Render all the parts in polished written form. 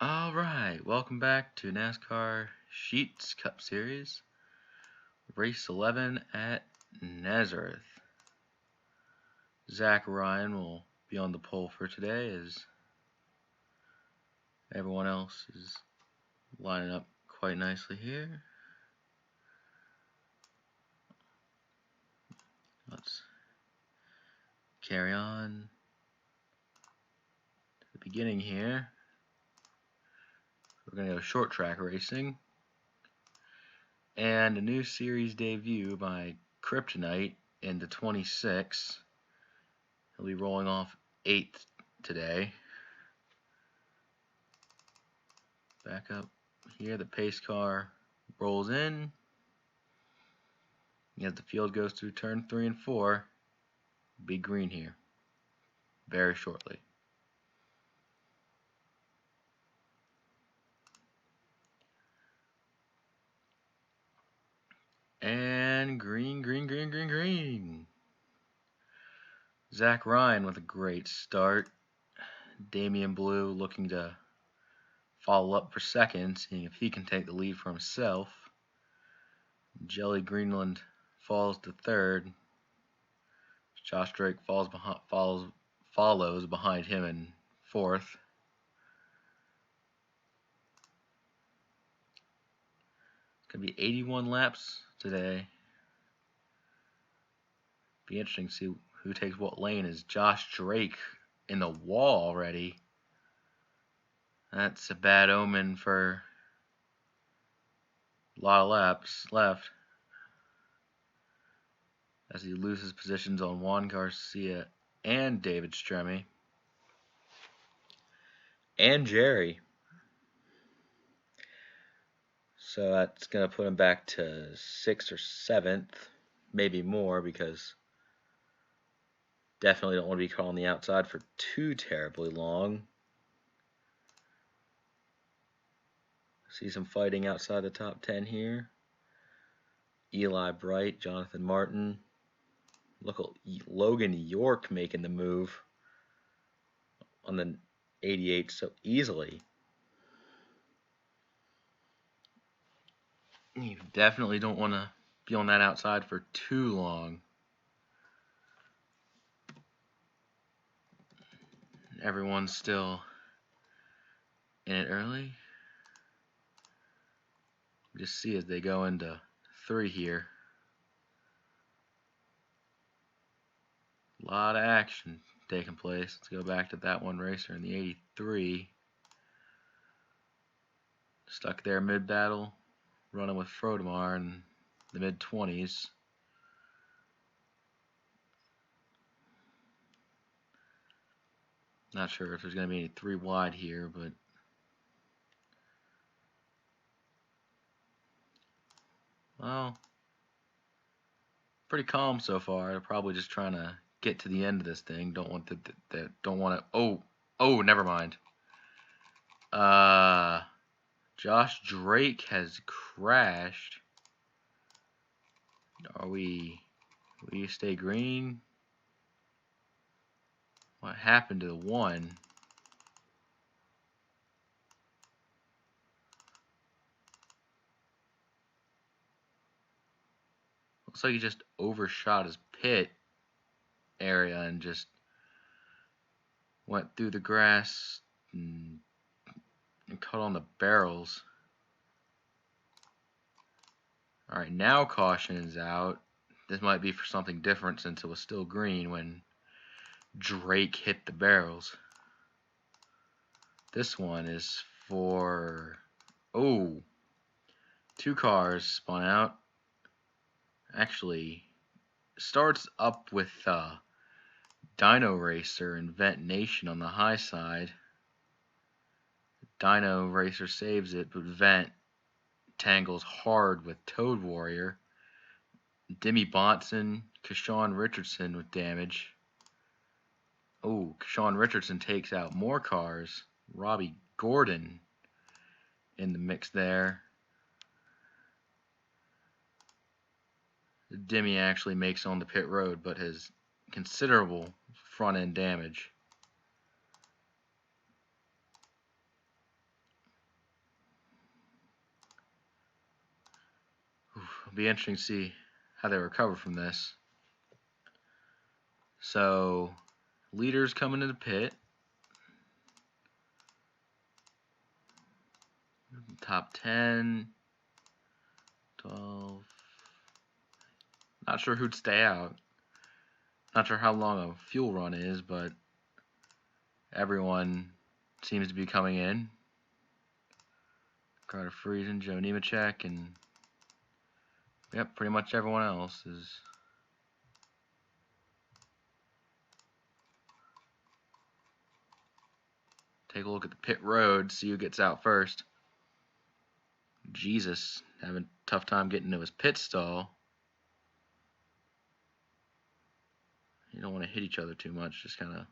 Alright, welcome back to NASCAR Sheets Cup Series, Race 11 at Nazareth. Zach Ryan will be on the pole for today as everyone else is lining up quite nicely here. Let's carry on to the beginning here. We're going to go short track racing. And a new series debut by Kryptonite in the 26. He'll be rolling off 8th today. Back up here, the pace car rolls in. As the field goes through turn 3 and 4, be green here very shortly. And green. Zach Ryan with a great start. Damian Blue looking to follow up for second, seeing if he can take the lead for himself. Jelly Greenland falls to third. Josh Drake follows behind him in fourth. It's going to be 81 laps today. Be interesting to see who takes what lane. Is Josh Drake in the wall already? That's a bad omen for a lot of laps left, as he loses positions on Juan Garcia and David Stremme and Jerry. So that's going to put him back to 6th or 7th, maybe more, because definitely don't want to be caught on the outside for too terribly long. See some fighting outside the top 10 here. Eli Bright, Jonathan Martin. Look at Logan York making the move on the 88 so easily. You definitely don't want to be on that outside for too long. Everyone's still in it early. Just see as they go into 3 here. A lot of action taking place. Let's go back to that one racer in the 83. Stuck there mid-battle, running with Frodemar in the mid-20s. Not sure if there's going to be any 3 wide here, but well, pretty calm so far. They're probably just trying to get to the end of this thing. Don't want to. Oh, never mind. Josh Drake has crashed. Will you stay green? What happened to the 1? Looks like he just overshot his pit area and just went through the grass and caught on the barrels. Alright, now caution is out. This might be for something different since it was still green when Drake hit the barrels. This one is for... Oh! 2 cars spun out. Actually, starts up with Dino Racer and Vent Nation on the high side. Dino Racer saves it, but Vent tangles hard with Toad Warrior. Demi Bonson, Kashawn Richardson with damage. Oh, Kashawn Richardson takes out more cars. Robbie Gordon in the mix there. Demi actually makes on the pit road, but has considerable front end damage. It'll be interesting to see how they recover from this. So, leaders coming to the pit. Top 10, 12. Not sure who'd stay out. Not sure how long a fuel run is, but everyone seems to be coming in. Carter Friesen, Joe Nemechek, and yep, pretty much everyone else is. Take a look at the pit road, see who gets out first. Jesus, having a tough time getting to his pit stall. You don't want to hit each other too much, just kind of.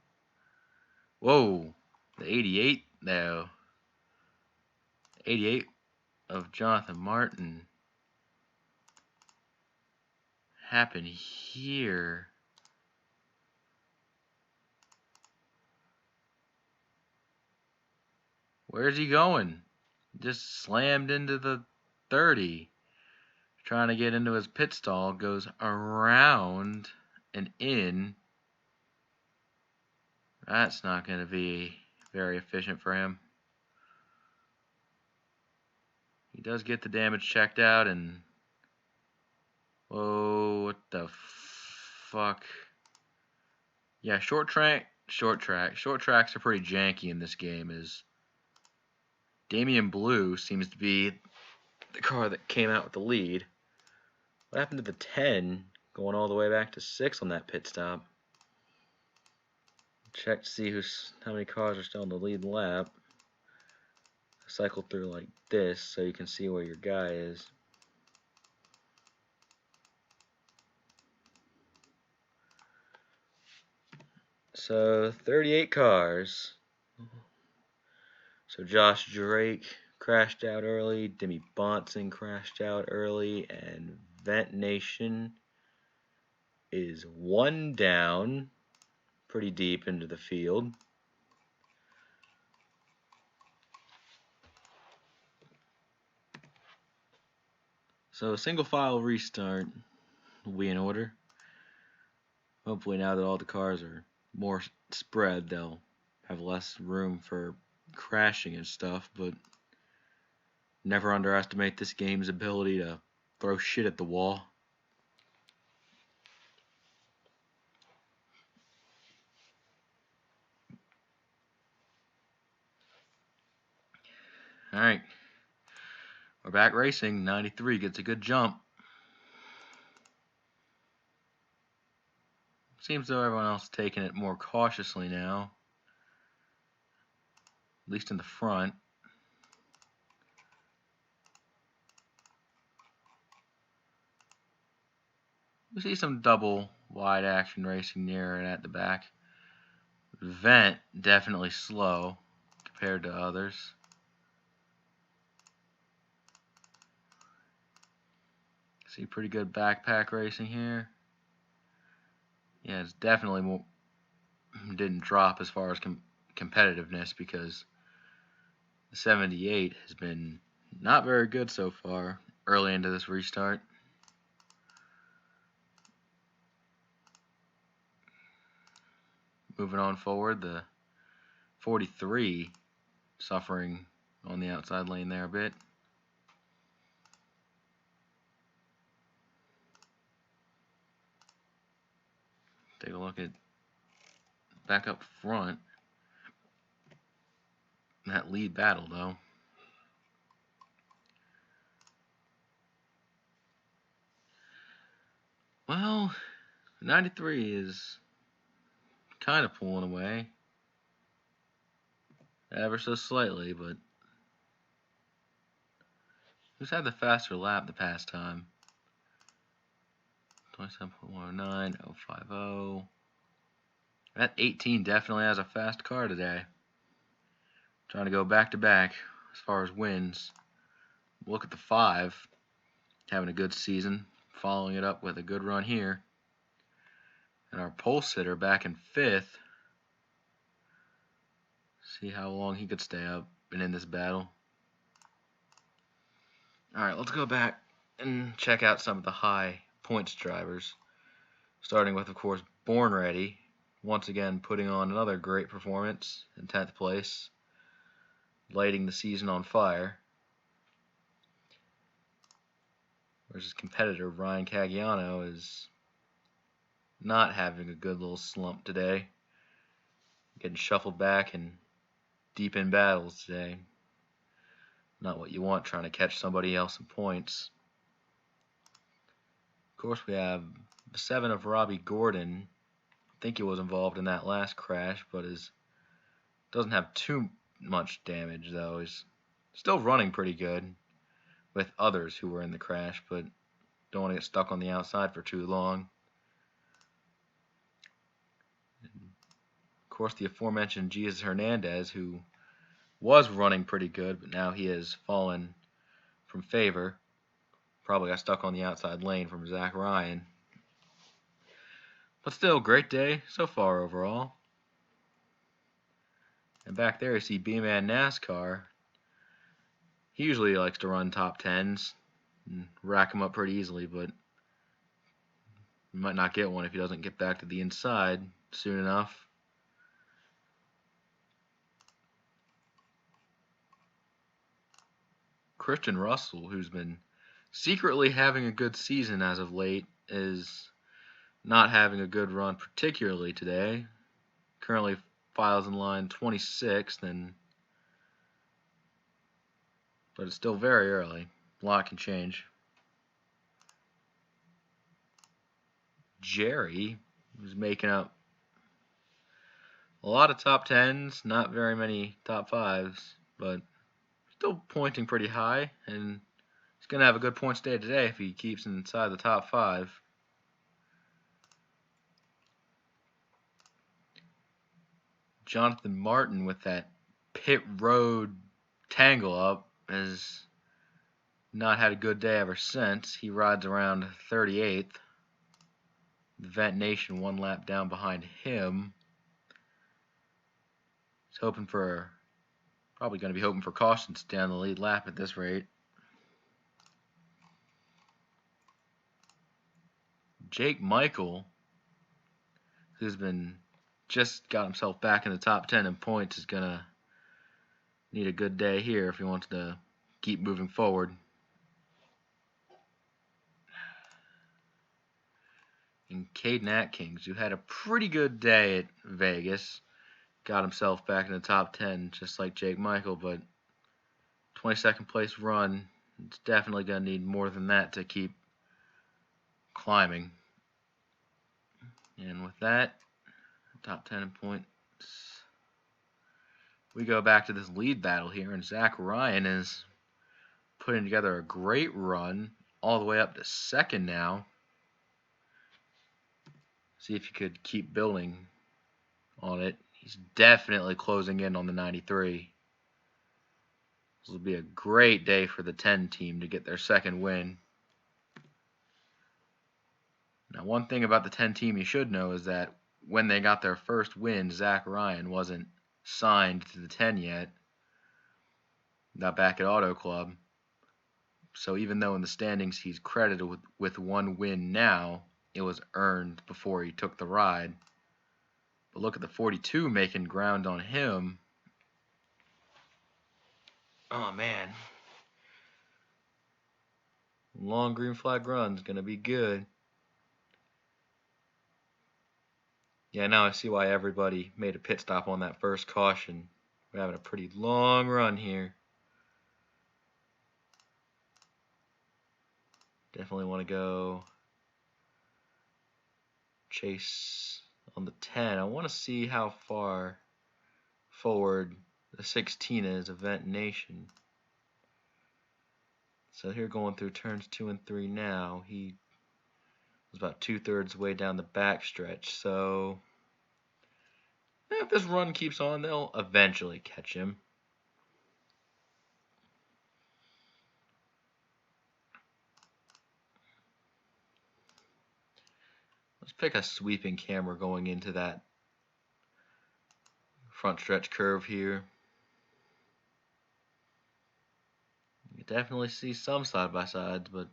Whoa, the 88 though. 88 of Jonathan Martin happened here. Where's he going? Just slammed into the 30. Trying to get into his pit stall, goes around and in. That's not going to be very efficient for him. He does get the damage checked out, and whoa, what the fuck? Yeah, short tracks are pretty janky in this game. Is Damian Blue seems to be the car that came out with the lead. What happened to the 10 going all the way back to 6 on that pit stop? Check to see how many cars are still in the lead lap. Cycle through like this so you can see where your guy is. So 38 cars. So Josh Drake crashed out early, Demi Bonson crashed out early, and Vent Nation is one down, pretty deep into the field. So a single file restart will be in order. Hopefully now that all the cars are more spread, they'll have less room for crashing and stuff, but never underestimate this game's ability to throw shit at the wall. Alright, we're back racing. 93 gets a good jump. Seems though everyone else is taking it more cautiously now, at least in the front. We see some double wide action racing near and at the back. Vent definitely slow compared to others. See pretty good backpack racing here. Yeah, it's definitely more, didn't drop as far as competitiveness because the 78 has been not very good so far early into this restart. Moving on forward, the 43 suffering on the outside lane there a bit. Take a look at back up front. That lead battle though. Well, 93 is kind of pulling away. Ever so slightly, but who's had the faster lap the past time? 27.109, 050. That 18 definitely has a fast car today. Trying to go back to back as far as wins. Look at the 5. Having a good season. Following it up with a good run here. And our pole sitter back in 5th. See how long he could stay up and in this battle. Alright, let's go back and check out some of the high points drivers. Starting with, of course, Born Ready, once again putting on another great performance in 10th place, lighting the season on fire. Whereas his competitor, Ryan Caggiano, is not having a good little slump today. Getting shuffled back and deep in battles today. Not what you want trying to catch somebody else in points. Of course, we have the 7 of Robbie Gordon. I think he was involved in that last crash, but doesn't have too much damage, though. He's still running pretty good with others who were in the crash, but don't want to get stuck on the outside for too long. And of course, the aforementioned Jesus Hernandez, who was running pretty good, but now he has fallen from favor. Probably got stuck on the outside lane from Zach Ryan. But still, great day so far overall. And back there you see B-Man NASCAR. He usually likes to run top 10s and rack them up pretty easily, but you might not get one if he doesn't get back to the inside soon enough. Christian Russell, who's been secretly having a good season as of late, is not having a good run, particularly today. Currently files in line 26th, but it's still very early. A lot can change. Jerry, who's making up a lot of top 10s, not very many top 5s, but still pointing pretty high, and he's going to have a good points day today if he keeps inside the top 5. Jonathan Martin with that pit road tangle up has not had a good day ever since. He rides around 38th. The Vent Nation one lap down behind him. He's probably going to be hoping for caution to stay on the lead lap at this rate. Jake Michael, who's just got himself back in the top 10 in points, is going to need a good day here if he wants to keep moving forward. And Caden Atkins, who had a pretty good day at Vegas, got himself back in the top 10 just like Jake Michael, but 22nd place run, it's definitely going to need more than that to keep climbing. And with that, top 10 in points, we go back to this lead battle here, and Zach Ryan is putting together a great run all the way up to second now. See if he could keep building on it. He's definitely closing in on the 93. This will be a great day for the 10 team to get their second win. Now, one thing about the 10 team you should know is that when they got their first win, Zach Ryan wasn't signed to the 10 yet. Not back at Auto Club. So even though in the standings he's credited with one win now, it was earned before he took the ride. But look at the 42 making ground on him. Oh, man. Long green flag run's going to be good. Yeah, now I see why everybody made a pit stop on that first caution. We're having a pretty long run here. Definitely want to go chase on the 10. I want to see how far forward the 16 is of Vent Nation. So here going through turns 2 and 3 now. He was about 2/3 way down the backstretch. So if this run keeps on, they'll eventually catch him. Let's pick a sweeping camera going into that front stretch curve here. You can definitely see some side-by-sides, but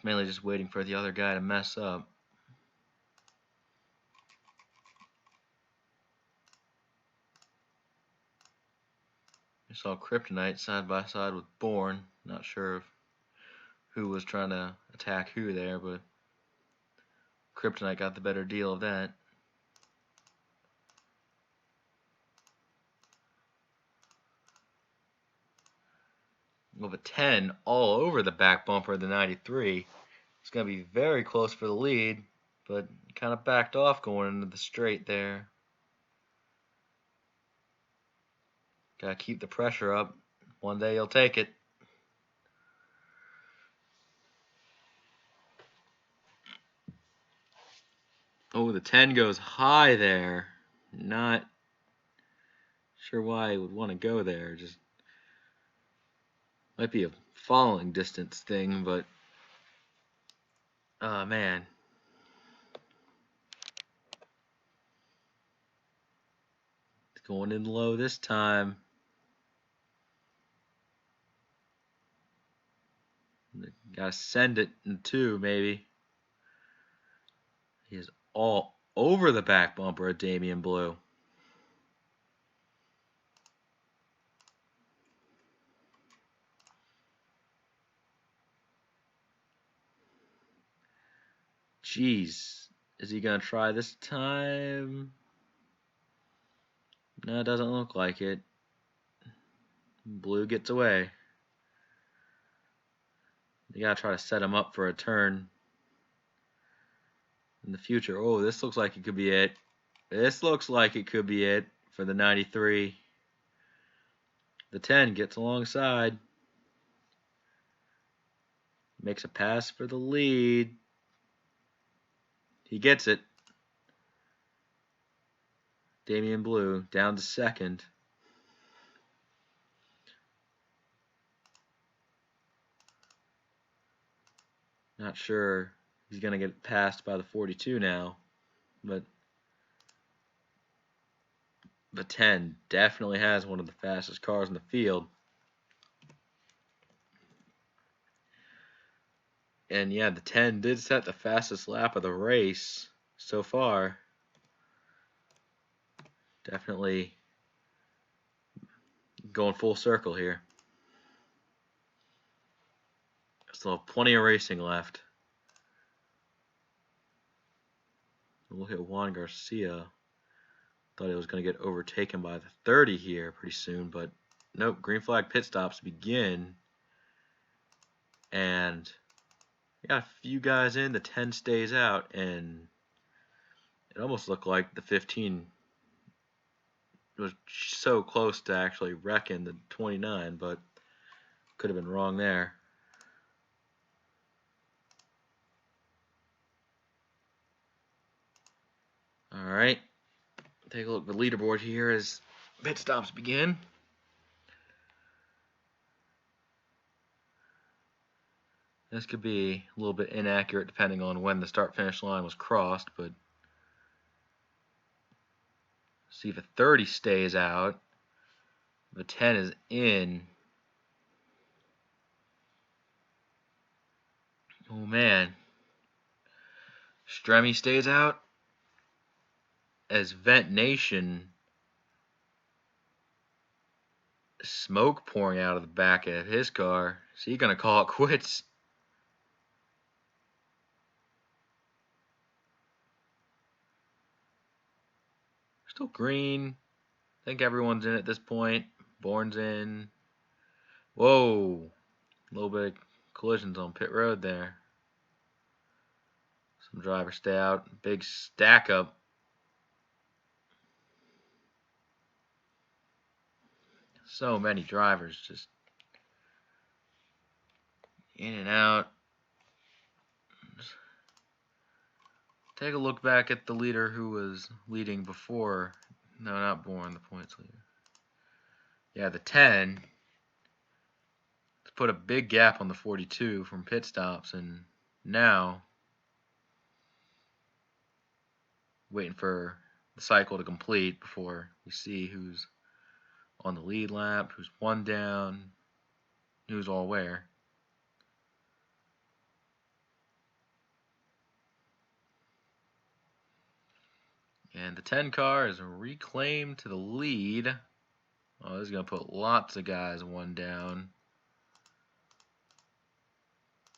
Mainly just waiting for the other guy to mess up. I saw Kryptonite side by side with Bourne. Not sure who was trying to attack who there, but Kryptonite got the better deal of that. With a 10 all over the back bumper of the 93. It's going to be very close for the lead, but kind of backed off going into the straight there. Got to keep the pressure up. One day you'll take it. Oh, the 10 goes high there. Not sure why he would want to go there. Just might be a falling distance thing, but oh man. It's going in low this time. Gotta send it in 2, maybe. He is all over the back bumper of Damian Blue. Jeez. Is he going to try this time? No, it doesn't look like it. Blue gets away. You got to try to set him up for a turn in the future. Oh, this looks like it could be it. This looks like it could be it for the 93. The 10 gets alongside. Makes a pass for the lead. He gets it. Damian Blue down to second. Not sure he's going to get passed by the 42 now, but the 10 definitely has one of the fastest cars in the field. And yeah, the 10 did set the fastest lap of the race so far. Definitely going full circle here. Still have plenty of racing left. We'll hit Juan Garcia. Thought he was going to get overtaken by the 30 here pretty soon, but nope. Green flag pit stops begin. And got a few guys in. The 10 stays out, and it almost looked like the 15 was so close to actually wrecking the 29, but could have been wrong there. All right, take a look at the leaderboard here as pit stops begin. This could be a little bit inaccurate depending on when the start-finish line was crossed, but see if a 30 stays out. The 10 is in. Oh man. Stremme stays out as Vent Nation, smoke pouring out of the back of his car. Is he going to call it quits? Still green. I think everyone's in at this point. Bourne's in. Whoa. A little bit of collisions on pit road there. Some drivers stay out. Big stack up. So many drivers just in and out. Take a look back at the leader who was leading before. No, not Bourne, the points leader. Yeah, the 10. Let's put a big gap on the 42 from pit stops, and now waiting for the cycle to complete before we see who's on the lead lap, who's one down, who's all where. And the 10 car is reclaimed to the lead. Oh, this is going to put lots of guys one down.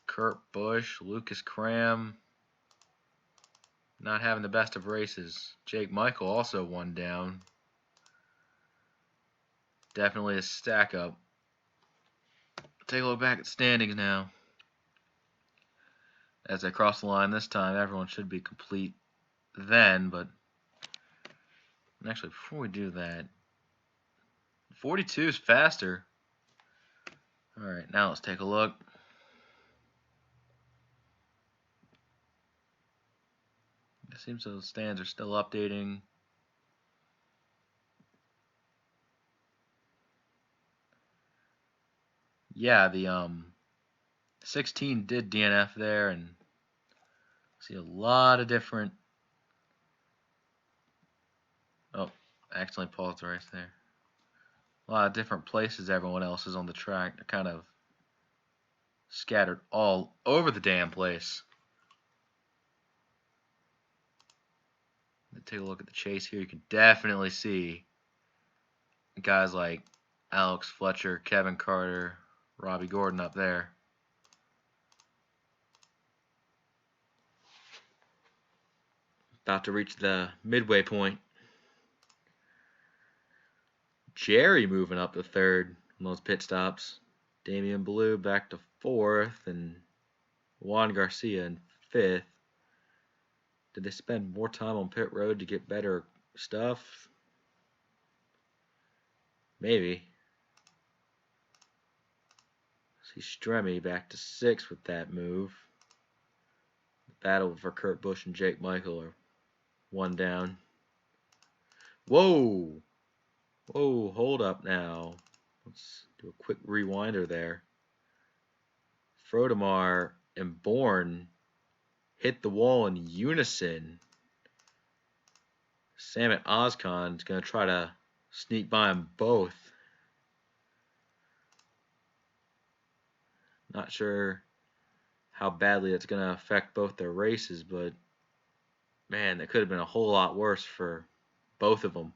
Kurt Busch, Lucas Cram, not having the best of races. Jake Michael also one down. Definitely a stack up. Take a look back at standings now. As I cross the line this time, everyone should be complete then, but actually before we do that, 42 is faster. Alright, now let's take a look. It seems those stands are still updating. Yeah, the 16 did DNF there, and see a lot of different. Oh, I accidentally paused the race there. A lot of different places everyone else is on the track. They're kind of scattered all over the damn place. Take a look at the chase here. You can definitely see guys like Alex Fletcher, Kevin Carter, Robbie Gordon up there. About to reach the midway point. Jerry moving up to third on those pit stops. Damian Blue back to fourth, and Juan Garcia in fifth. Did they spend more time on pit road to get better stuff? Maybe. See Stremme back to sixth with that move. The battle for Kurt Busch and Jake Michael are one down. Whoa! Whoa, hold up now. Let's do a quick rewinder there. Frodemar and Bourne hit the wall in unison. Samet Ozcon is going to try to sneak by them both. Not sure how badly it's going to affect both their races, but man, that could have been a whole lot worse for both of them.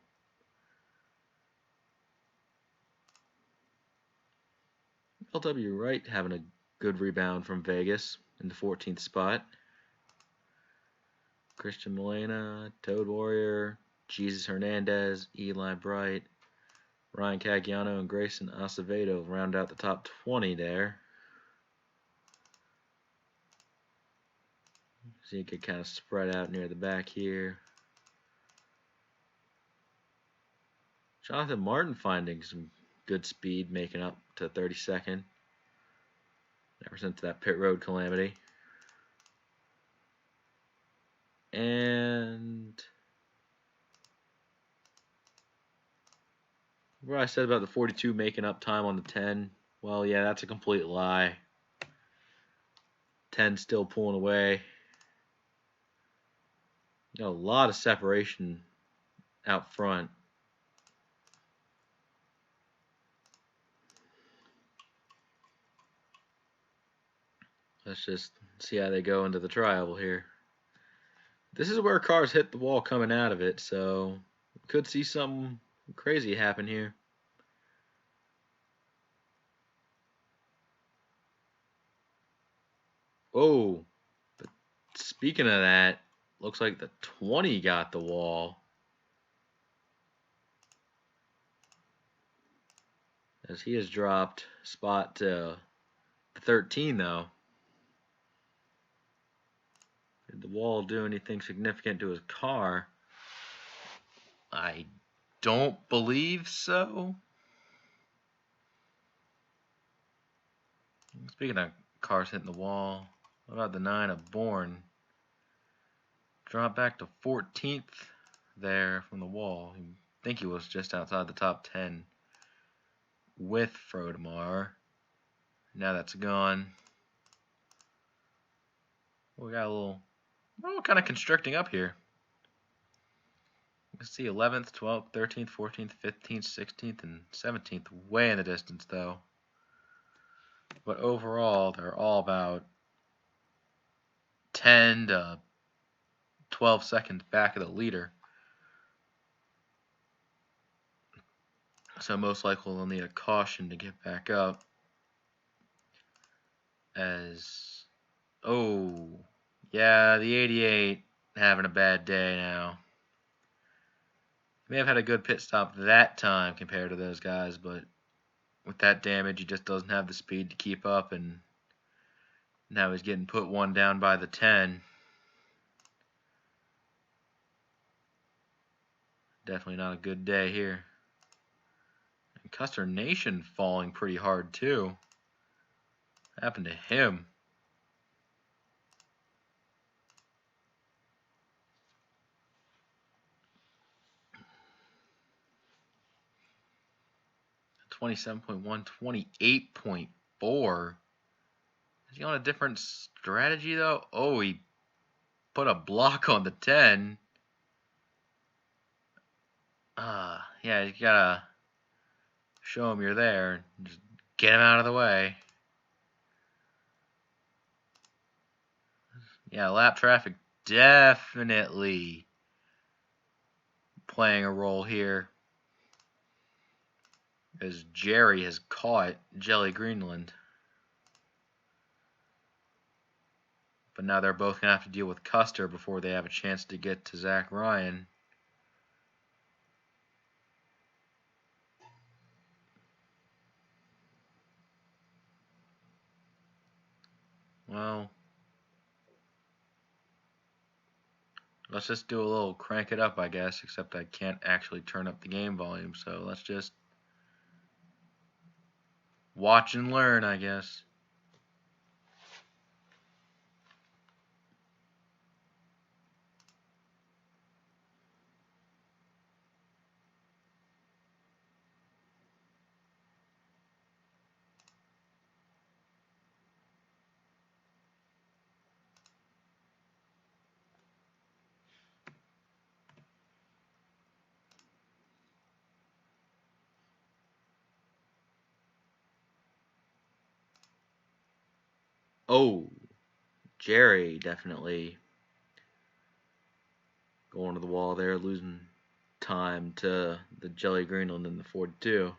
LW Wright having a good rebound from Vegas in the 14th spot. Christian Molina, Toad Warrior, Jesus Hernandez, Eli Bright, Ryan Caggiano, and Grayson Acevedo round out the top 20 there. So you could kind of spread out near the back here. Jonathan Martin finding some good speed, making up to 32nd. Ever since that pit road calamity. And what I said about the 42 making up time on the 10, well, yeah, that's a complete lie. 10 still pulling away. Got a lot of separation out front. Let's just see how they go into the tri-oval here. This is where cars hit the wall coming out of it, so we could see something crazy happen here. Oh, but speaking of that, looks like the 20 got the wall. As he has dropped spot to 13, though. Did the wall do anything significant to his car? I don't believe so. Speaking of cars hitting the wall, what about the 9 of Bourne? Dropped back to 14th there from the wall. I think he was just outside the top 10 with Frodemar. Now that's gone. We got a little, kind of constricting up here. You can see 11th, 12th, 13th, 14th, 15th, 16th, and 17th way in the distance, though. But overall, they're all about 10 to 12 seconds back of the leader. So most likely they'll need a caution to get back up. As, oh, yeah, the 88 having a bad day now. May have had a good pit stop that time compared to those guys, but with that damage, he just doesn't have the speed to keep up, and now he's getting put one down by the 10. Definitely not a good day here. And Custer Nation falling pretty hard too. What happened to him? $27.1, $28.4. Is he on a different strategy though? Oh, he put a block on the 10. Yeah, you gotta show him you're there. Just get him out of the way. Yeah, lap traffic definitely playing a role here, as Jerry has caught Jelly Greenland. But now they're both going to have to deal with Custer before they have a chance to get to Zach Ryan. Well, let's just do a little crank it up, I guess, except I can't actually turn up the game volume, so let's just watch and learn, I guess. Oh, Jerry definitely going to the wall there, losing time to the Jelly Greenland in the 42.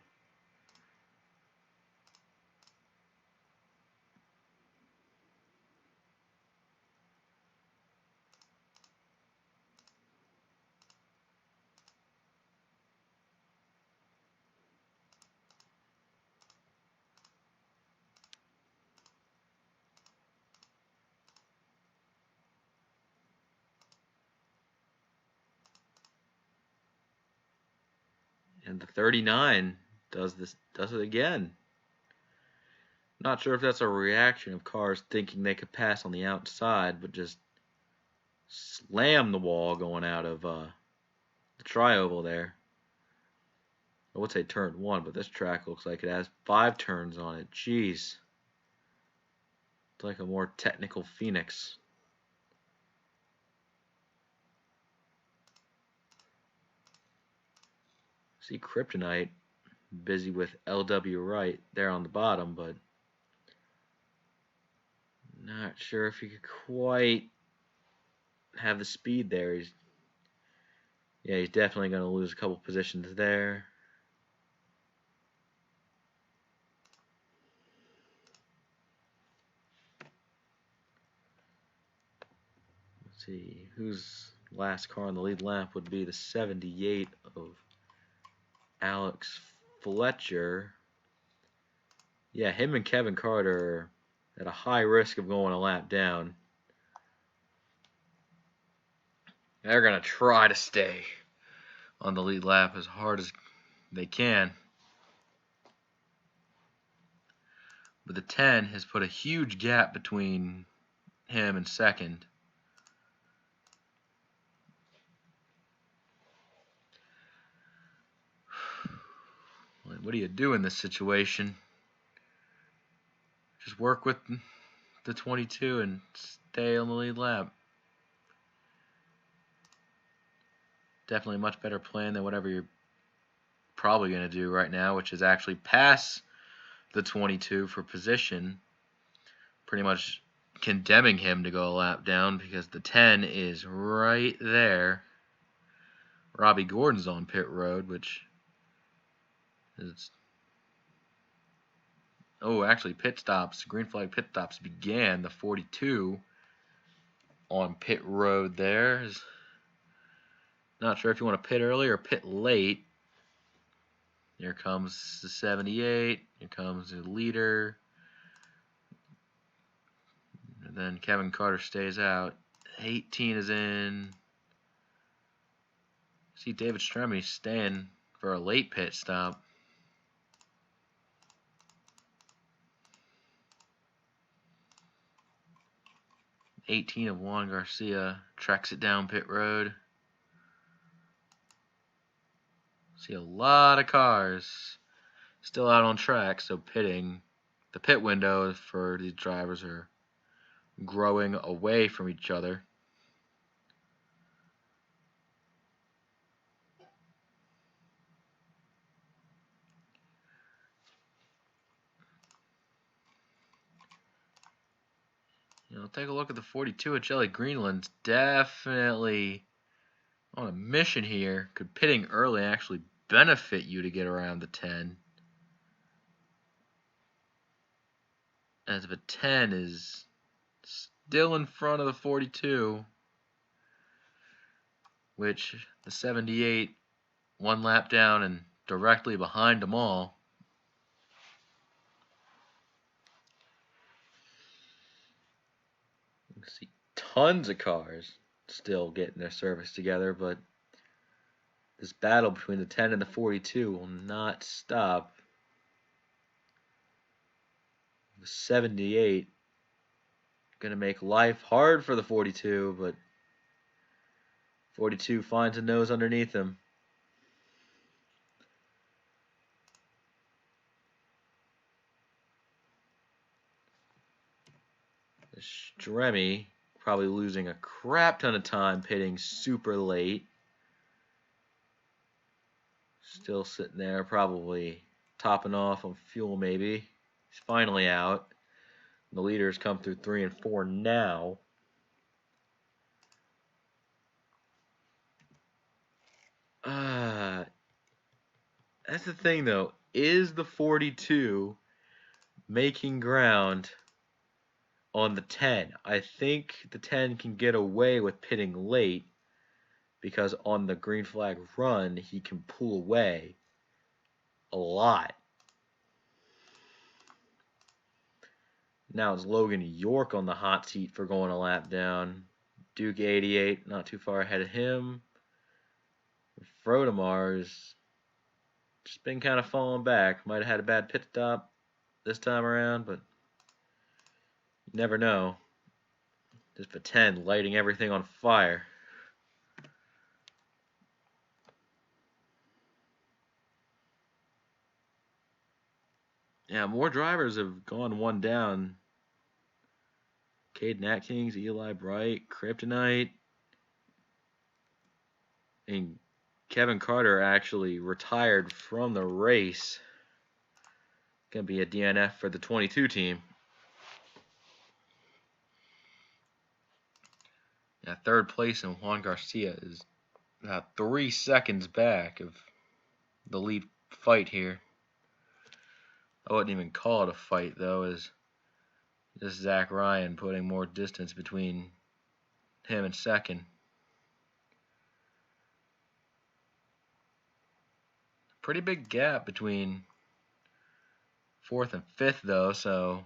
And the 39 does it again. Not sure if that's a reaction of cars thinking they could pass on the outside, but just slam the wall going out of the tri-oval there. I would say turn 1, but this track looks like it has 5 turns on it. Jeez. It's like a more technical Phoenix. See Kryptonite busy with LW right there on the bottom, but not sure if he could quite have the speed there. He's definitely going to lose a couple positions there. Let's see, whose last car on the lead lap would be the 78 of Alex Fletcher. Yeah, him and Kevin Carter are at a high risk of going a lap down. They're going to try to stay on the lead lap as hard as they can. But the 10 has put a huge gap between him and second. What do you do in this situation? Just work with the 22 and stay on the lead lap. Definitely a much better plan than whatever you're probably going to do right now, which is actually pass the 22 for position, pretty much condemning him to go a lap down because the 10 is right there. Robbie Gordon's on pit road, which It's, actually, pit stops, green flag pit stops began. The 42 on pit road there. Not sure if you want to pit early or pit late. Here comes the 78. Here comes the leader. And then Kevin Carter stays out. 18 is in. See David Stremme staying for a late pit stop. '18 of Juan Garcia tracks it down pit road. See a lot of cars still out on track, so pitting. The pit windows for these drivers are growing away from each other. Take a look at the 42 at Jelly Greenland. Definitely on a mission here. Could pitting early actually benefit you to get around the 10? As the 10 is still in front of the 42, which the 78 one lap down and directly behind them all. You can see tons of cars still getting their service together, but this battle between the 10 and the 42 will not stop. The 78 going to make life hard for the 42, but 42 finds a nose underneath him. Stremme probably losing a crap ton of time pitting super late. Still sitting there, probably topping off on fuel maybe. He's finally out. The leaders come through 3 and 4 now. That's the thing though. Is the 42 making ground on the 10? I think the 10 can get away with pitting late because on the green flag run, he can pull away a lot. Now it's Logan York on the hot seat for going a lap down. Duke 88, not too far ahead of him. Frodemar's just been kind of falling back. Might have had a bad pit stop this time around, but you never know. Just for 10 lighting everything on fire. Yeah, more drivers have gone one down. Caden Atkins, Eli Bright, Kryptonite, and Kevin Carter actually retired from the race. Gonna be a DNF for the 22 team. Yeah, third place in Juan Garcia is 3 seconds back of the lead fight here. I wouldn't even call it a fight though, as this Zach Ryan putting more distance between him and second. Pretty big gap between 4th and 5th though, so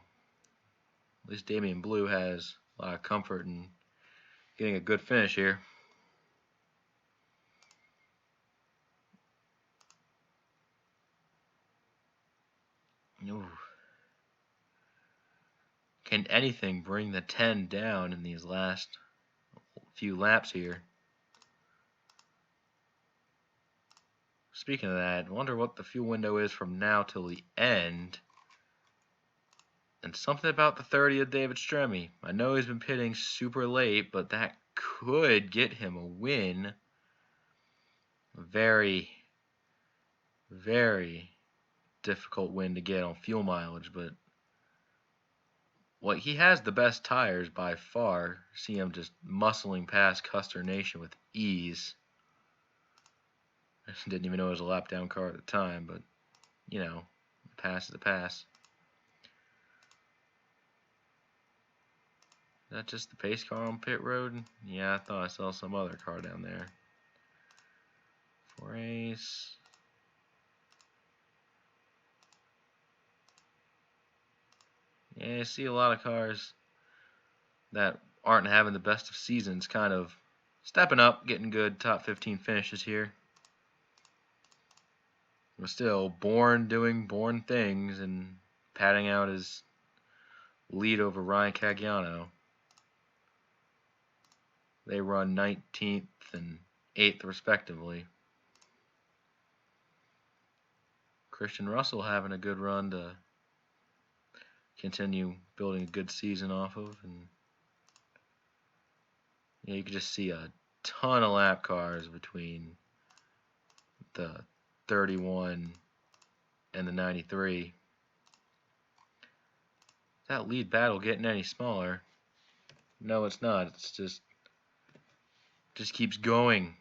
at least Damian Blue has a lot of comfort in getting a good finish here. Ooh. Can anything bring the 10 down in these last few laps here? Speaking of that, I wonder what the fuel window is from now till the end. And something about the 30 of David Stremme. I know he's been pitting super late, but that could get him a win. Very, very difficult win to get on fuel mileage, but he has the best tires by far. See him just muscling past Custer Nation with ease. I didn't even know it was a lap down car at the time, but you know, a pass is a pass. Is that just the pace car on pit road? Yeah, I thought I saw some other car down there. For Ace. Yeah, I see a lot of cars that aren't having the best of seasons kind of stepping up, getting good top 15 finishes here. But still, Bourne doing Bourne things and padding out his lead over Ryan Caggiano. They run 19th and 8th respectively. Christian Russell having a good run to continue building a good season off of, and yeah, you can just see a ton of lap cars between the 31 and the 93. Is that lead battle getting any smaller? No, it's not. It's just keeps going.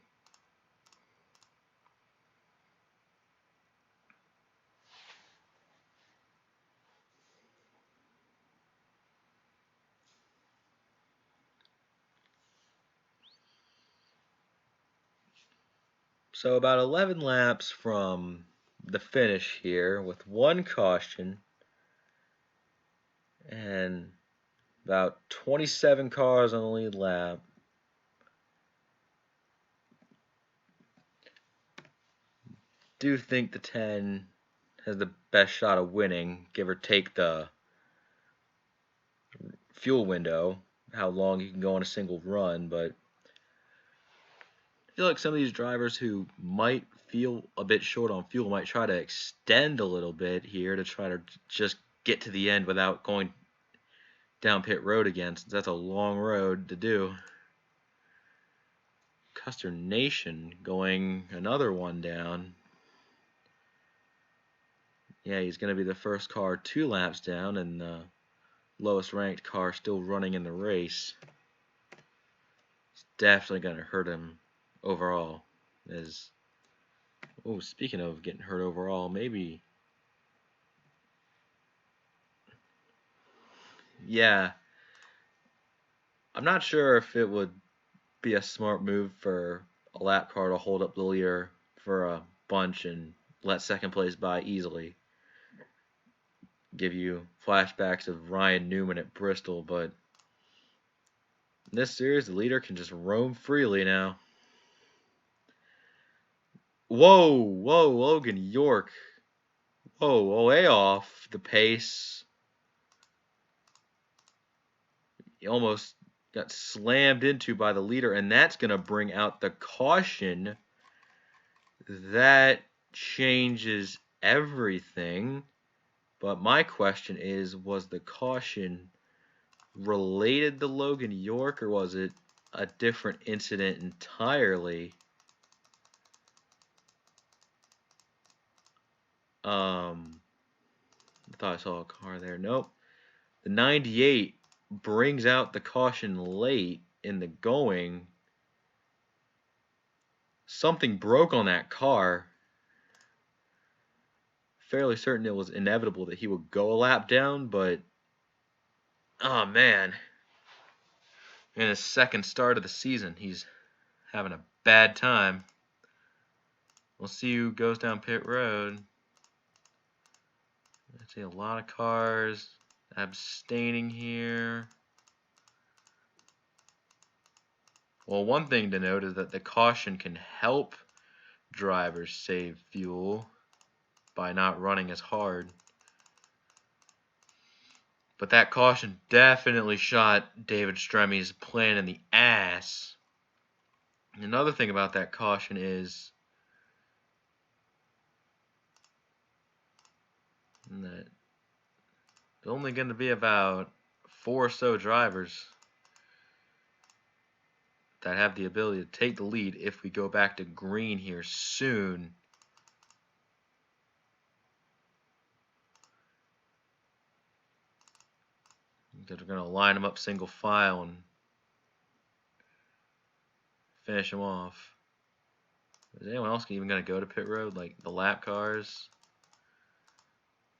So about 11 laps from the finish here with one caution and about 27 cars on the lead lap. Do think the 10 has the best shot of winning, give or take the fuel window, how long you can go on a single run, but I feel like some of these drivers who might feel a bit short on fuel might try to extend a little bit here to try to just get to the end without going down pit road again, since that's a long road to do. Custer Nation going another one down. Yeah, he's going to be the first car 2 laps down and the lowest ranked car still running in the race. It's definitely going to hurt him overall. Speaking of getting hurt overall, maybe. Yeah. I'm not sure if it would be a smart move for a lap car to hold up the leader for a bunch and let second place by easily. Give you flashbacks of Ryan Newman at Bristol, but in this series, the leader can just roam freely now. Whoa, Logan York. Whoa, way off the pace. He almost got slammed into by the leader, and that's going to bring out the caution. That changes everything. But my question is, was the caution related to Logan York, or was it a different incident entirely? I thought I saw a car there. Nope. The 98 brings out the caution late in the going. Something broke on that car. Fairly certain it was inevitable that he would go a lap down, but oh man. In his second start of the season, he's having a bad time. We'll see who goes down pit road. I see a lot of cars abstaining here. Well, one thing to note is that the caution can help drivers save fuel by not running as hard. But that caution definitely shot David Stremmy's plan in the ass. Another thing about that caution is that there's only going to be about 4 or so drivers that have the ability to take the lead if we go back to green here soon. Because we're going to line them up single file and finish them off. Is anyone else even going to go to pit road, like the lap cars?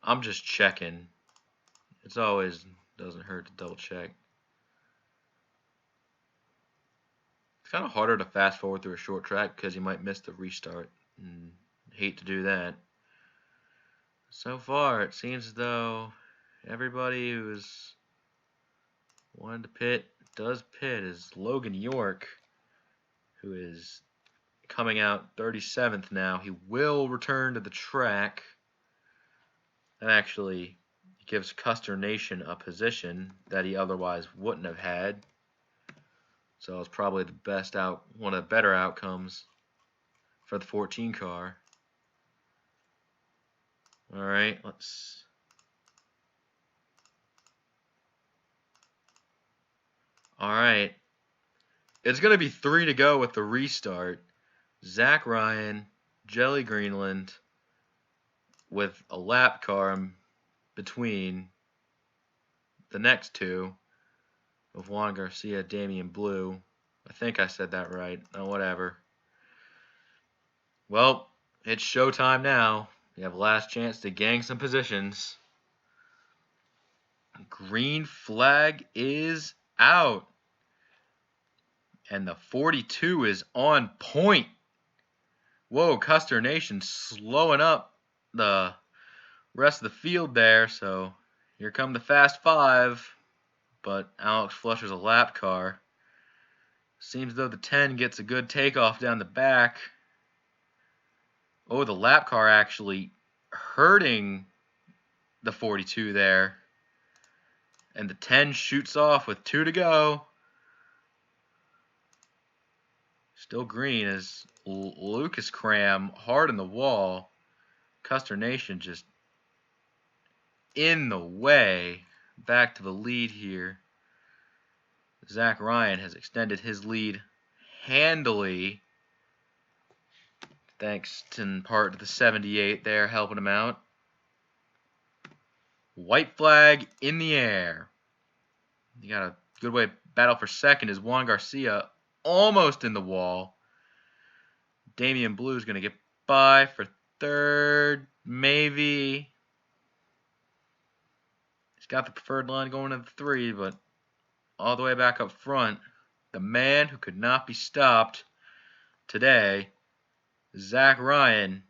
I'm just checking. It's always doesn't hurt to double check. It's kind of harder to fast forward through a short track because you might miss the restart. And hate to do that. So far, it seems as though everybody who's wanted to pit does pit is Logan York, who is coming out 37th now. He will return to the track. That actually gives Custer Nation a position that he otherwise wouldn't have had. So it's probably one of the better outcomes for the 14 car. All right, let's. All right, it's gonna be 3 to go with the restart. Zach Ryan, Jelly Greenland, with a lap car in between the next two of Juan Garcia, Damian Blue. I think I said that right. Oh, whatever. Well, it's showtime now. You have last chance to gang some positions. Green flag is out. And the 42 is on point. Whoa, Custer Nation slowing up the rest of the field there. So here come the fast 5. But Alex Flusher's a lap car. Seems though the 10 gets a good takeoff down the back. Oh, the lap car actually hurting the 42 there. And the 10 shoots off with 2 to go. Still green as Lucas Cram hard in the wall. Custer Nation just in the way. Back to the lead here. Zach Ryan has extended his lead handily. Thanks in part to the 78 there helping him out. White flag in the air. You got a good way to battle for second is Juan Garcia almost in the wall. Damian Blue is going to get by for third, maybe. He's got the preferred line going to the 3, but all the way back up front, the man who could not be stopped today, Zach Ryan,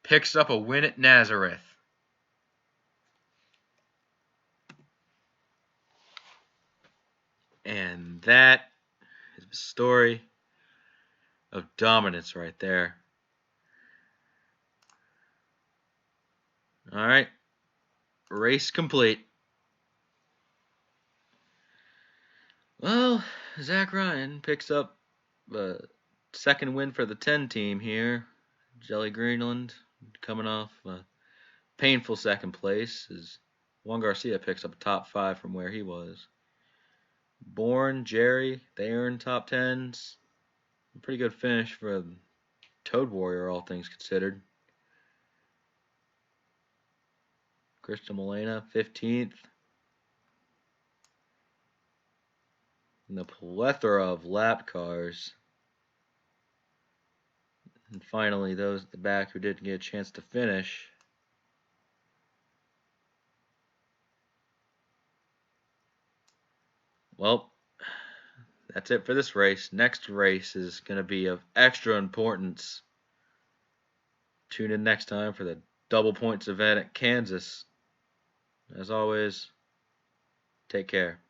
picks up a win at Nazareth. And that is the story of dominance right there. All right, race complete. Well, Zach Ryan picks up the second win for the 10 team here. Jelly Greenland coming off a painful second place as Juan Garcia picks up a top 5 from where he was. Bourne, Jerry, they earned top 10s. A pretty good finish for Toad Warrior, all things considered. Christian Molina, 15th. And the plethora of lap cars. And finally, those at the back who didn't get a chance to finish. Well, that's it for this race. Next race is going to be of extra importance. Tune in next time for the double points event at Kansas. As always, take care.